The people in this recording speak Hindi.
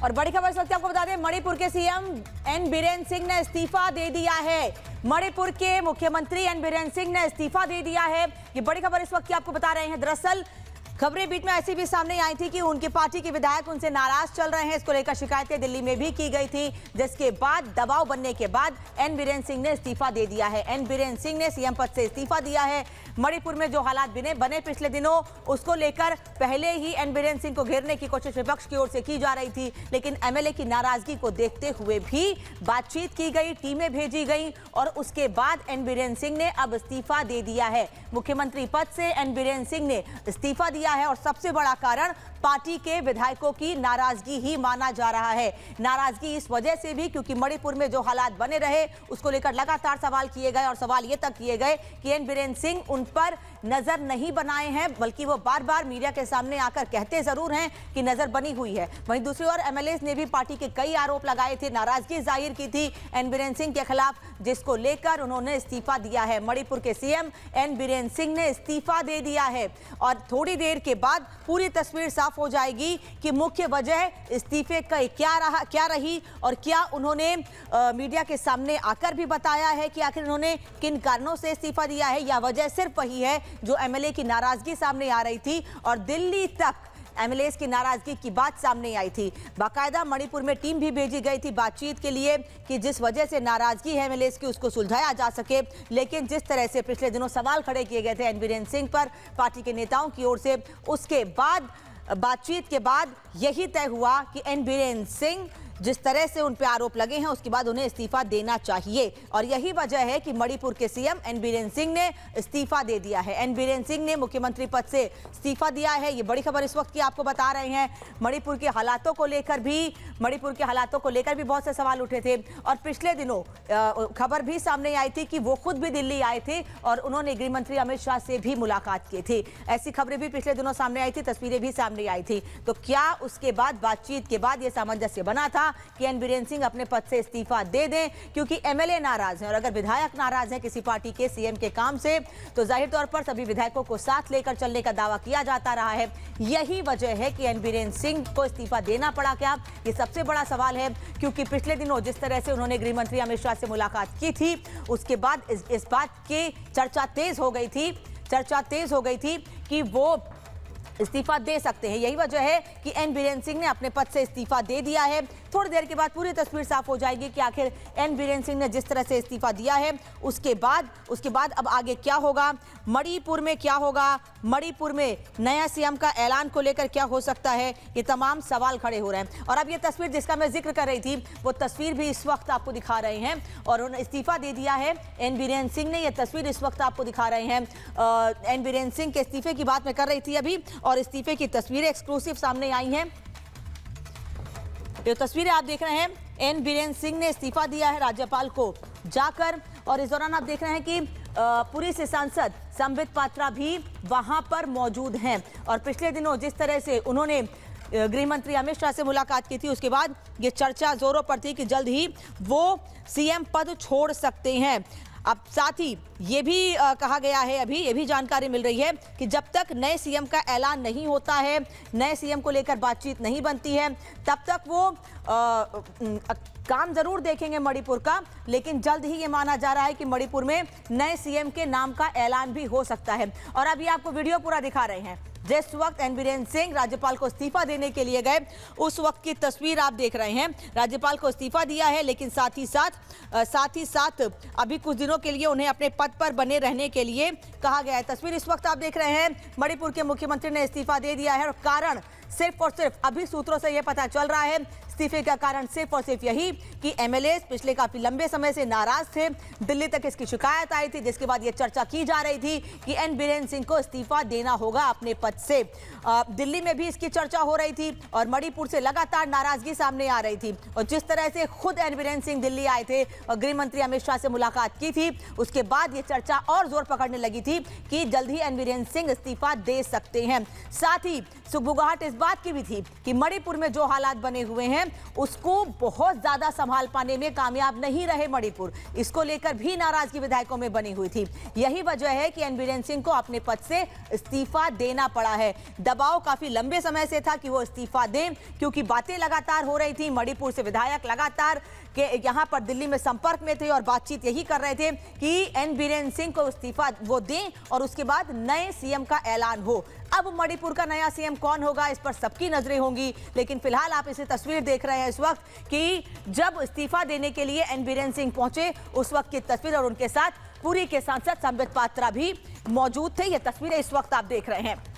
और बड़ी खबर इस वक्त आपको बता दें, मणिपुर के सीएम एन बीरेन सिंह ने इस्तीफा दे दिया है। मणिपुर के मुख्यमंत्री एन बीरेन सिंह ने इस्तीफा दे दिया है। ये बड़ी खबर इस वक्त की आपको बता रहे हैं। दरअसल खबरें बीच में ऐसी भी सामने आई थी कि उनकी पार्टी के विधायक उनसे नाराज चल रहे हैं। इसको लेकर शिकायतें दिल्ली में भी की गई थी, जिसके बाद दबाव बनने के बाद एन बीरेन सिंह ने इस्तीफा दे दिया है। एन बीरेन सिंह ने सीएम पद से इस्तीफा दिया है। मणिपुर में जो हालात बने पिछले दिनों, उसको लेकर पहले ही एन बीरेन सिंह को घेरने की कोशिश विपक्ष की ओर से की जा रही थी, लेकिन एमएलए की नाराजगी को देखते हुए भी बातचीत की गई, टीमें भेजी गई और उसके बाद एन बीरेन सिंह ने अब इस्तीफा दे दिया है। मुख्यमंत्री पद से एन बीरेन सिंह ने इस्तीफा दिया है और सबसे बड़ा कारण पार्टी के विधायकों की नाराजगी ही माना जा रहा है। नाराजगी इस वजह से भी क्योंकि मणिपुर में जो हालात बने रहे, उसको लेकर लगातार सवाल किए गए और सवाल ये तक किए गए कि एन बीरेन सिंह उन पर नजर नहीं बनाए हैं, बल्कि वो बार बार मीडिया के सामने आकर कहते जरूर हैं कि नजर बनी हुई है। वहीं दूसरी ओर एमएलए ने भी पार्टी के कई आरोप लगाए थे, नाराजगी जाहिर की थी एन बीरेन सिंह के खिलाफ, जिसको लेकर उन्होंने इस्तीफा दिया है। मणिपुर के सीएम एन बीरेन सिंह ने इस्तीफा दे दिया है और थोड़ी देर के बाद पूरी तस्वीर साफ हो जाएगी कि मुख्य वजह इस्तीफे का क्या रही और क्या उन्होंने मीडिया के सामने आकर भी बताया है कि आखिर उन्होंने किन कारणों से इस्तीफा दिया है, या वजह सिर्फ वही है जो एमएलए की नाराजगी सामने आ रही थी और दिल्ली तक एमएलए की नाराजगी की बात सामने आई थी। बाकायदा मणिपुर में टीम भी भेजी गई थी बातचीत के लिए कि जिस वजह से नाराजगी है एमएलए की, उसको सुलझाया जा सके। लेकिन जिस तरह से पिछले दिनों सवाल खड़े किए गए थे एन बीरेन सिंह पर पार्टी के नेताओं की ओर से, उसके बाद बातचीत के बाद यही तय हुआ कि एन बीरेन सिंह जिस तरह से उन पे आरोप लगे हैं, उसके बाद उन्हें इस्तीफा देना चाहिए और यही वजह है कि मणिपुर के सीएम एन बीरेन सिंह ने इस्तीफा दे दिया है। एन बीरेन सिंह ने मुख्यमंत्री पद से इस्तीफा दिया है। ये बड़ी खबर इस वक्त की आपको बता रहे हैं। मणिपुर के हालातों को लेकर भी बहुत से सवाल उठे थे और पिछले दिनों खबर भी सामने आई थी कि वो खुद भी दिल्ली आए थे और उन्होंने गृह मंत्री अमित शाह से भी मुलाकात की थी। ऐसी खबरें भी पिछले दिनों सामने आई थी, तस्वीरें भी सामने आई थी। तो क्या उसके बाद बातचीत के बाद यह सामंजस्य बना था कि एन बीरेन सिंह अपने पद से इस्तीफा दे दें, क्योंकि एमएलए नाराज हैं और अगर विधायक नाराज हैं किसी पार्टी के सीएम के काम से, तो जाहिर तौर पर सभी विधायकों को साथ लेकर चलने का दावा किया जाता रहा है। यही वजह है कि एन बीरेन सिंह को इस्तीफा देना पड़ा क्या, ये सबसे बड़ा सवाल है। क्योंकि पिछले दिनों जिस तरह से उन्होंने गृह मंत्री अमित शाह से मुलाकात की थी, उसके बाद इस बात की चर्चा तेज हो गई थी कि वो इस्तीफा दे सकते हैं। यही वजह है कि एन बीरेन सिंह ने अपने पद से इस्तीफा दे दिया है। थोड़ी देर के बाद पूरी तस्वीर साफ हो जाएगी कि आखिर एन बीरेन सिंह ने जिस तरह से इस्तीफा दिया है, उसके बाद अब आगे क्या होगा, मणिपुर में क्या होगा, मणिपुर में नया सीएम का ऐलान को लेकर क्या हो सकता है, ये तमाम सवाल खड़े हो रहे हैं। और अब ये तस्वीर जिसका मैं जिक्र कर रही थी, वो तस्वीर भी इस वक्त आपको दिखा रहे हैं और उन्होंने इस्तीफा दे दिया है एन बीरेन सिंह ने। यह तस्वीर इस वक्त आपको दिखा रहे हैं। एन बीरेन सिंह के इस्तीफे की बात मैं कर रही थी अभी, और इस्तीफे की तस्वीरें एक्सक्लूसिव सामने आई हैं। ये तस्वीरें आप देख रहे हैं, एन बीरेन सिंह ने इस्तीफा दिया है राज्यपाल को जाकर, और इस दौरान आप देख रहे हैं कि पुरी से सांसद संबित पात्रा भी वहां पर मौजूद हैं। और पिछले दिनों जिस तरह से उन्होंने गृह मंत्री अमित शाह से मुलाकात की थी, उसके बाद ये चर्चा जोरों पर थी कि जल्द ही वो सीएम पद छोड़ सकते हैं। अब साथ ही ये भी कहा गया है, अभी ये भी जानकारी मिल रही है कि जब तक नए सीएम का ऐलान नहीं होता है, नए सीएम को लेकर बातचीत नहीं बनती है, तब तक वो काम जरूर देखेंगे मणिपुर का। लेकिन जल्द ही ये माना जा रहा है कि मणिपुर में नए सीएम के नाम का ऐलान भी हो सकता है। और अभी आपको वीडियो पूरा दिखा रहे हैं। जिस वक्त एन बीरेन सिंह राज्यपाल को इस्तीफा देने के लिए गए, उस वक्त की तस्वीर आप देख रहे हैं। राज्यपाल को इस्तीफा दिया है, लेकिन साथ ही साथ अभी कुछ दिनों के लिए उन्हें अपने पद पर बने रहने के लिए कहा गया है। तस्वीर इस वक्त आप देख रहे हैं, मणिपुर के मुख्यमंत्री ने इस्तीफा दे दिया है और कारण सिर्फ और सिर्फ अभी सूत्रों से यह पता चल रहा है, इस्तीफे का कारण सिर्फ और सिर्फ यही कि एमएलए पिछले काफी लंबे समय से नाराज थे। दिल्ली तक इसकी शिकायत आई थी, जिसके बाद यह चर्चा की जा रही थी कि एन बीरेन सिंह को इस्तीफा देना होगा अपने पद से। दिल्ली में भी इसकी चर्चा हो रही थी और मणिपुर से लगातार नाराजगी सामने आ रही थी। और जिस तरह से खुद एन बीरेन सिंह दिल्ली आए थे और गृह मंत्री अमित शाह से मुलाकात की थी, उसके बाद यह चर्चा और जोर पकड़ने लगी थी कि जल्द ही एन बीरेन सिंह इस्तीफा दे सकते हैं। साथ ही सुखबुगाहट इस बात की भी थी कि मणिपुर में जो हालात बने हुए हैं उसको बहुत ज्यादा संभाल पाने में कामयाब नहीं रहे मणिपुर। इसको लेकर भी नाराजगी विधायकों में बनी हुई थी। यही वजह है कि एन बीरेन सिंह को अपने पद से इस्तीफा देना पड़ा है। दबाव काफी लंबे समय से था कि वो इस्तीफा दें, क्योंकि बातें लगातार हो रही थी। मणिपुर से विधायक लगातार के यहां पर दिल्ली में संपर्क में थे और बातचीत यही कर रहे थे कि एन बीरेन सिंह को इस्तीफा वो दें और उसके बाद नए सीएम का ऐलान हो। अब मणिपुर का नया सीएम कौन होगा, इस पर सबकी नजरें होंगी। लेकिन फिलहाल आप इसे तस्वीर देख रहे हैं इस वक्त कि जब इस्तीफा देने के लिए एन बीरेन सिंह पहुंचे उस वक्त की तस्वीर, और उनके साथ पुरी के सांसद संबित पात्रा भी मौजूद थे। ये तस्वीरें इस वक्त आप देख रहे हैं।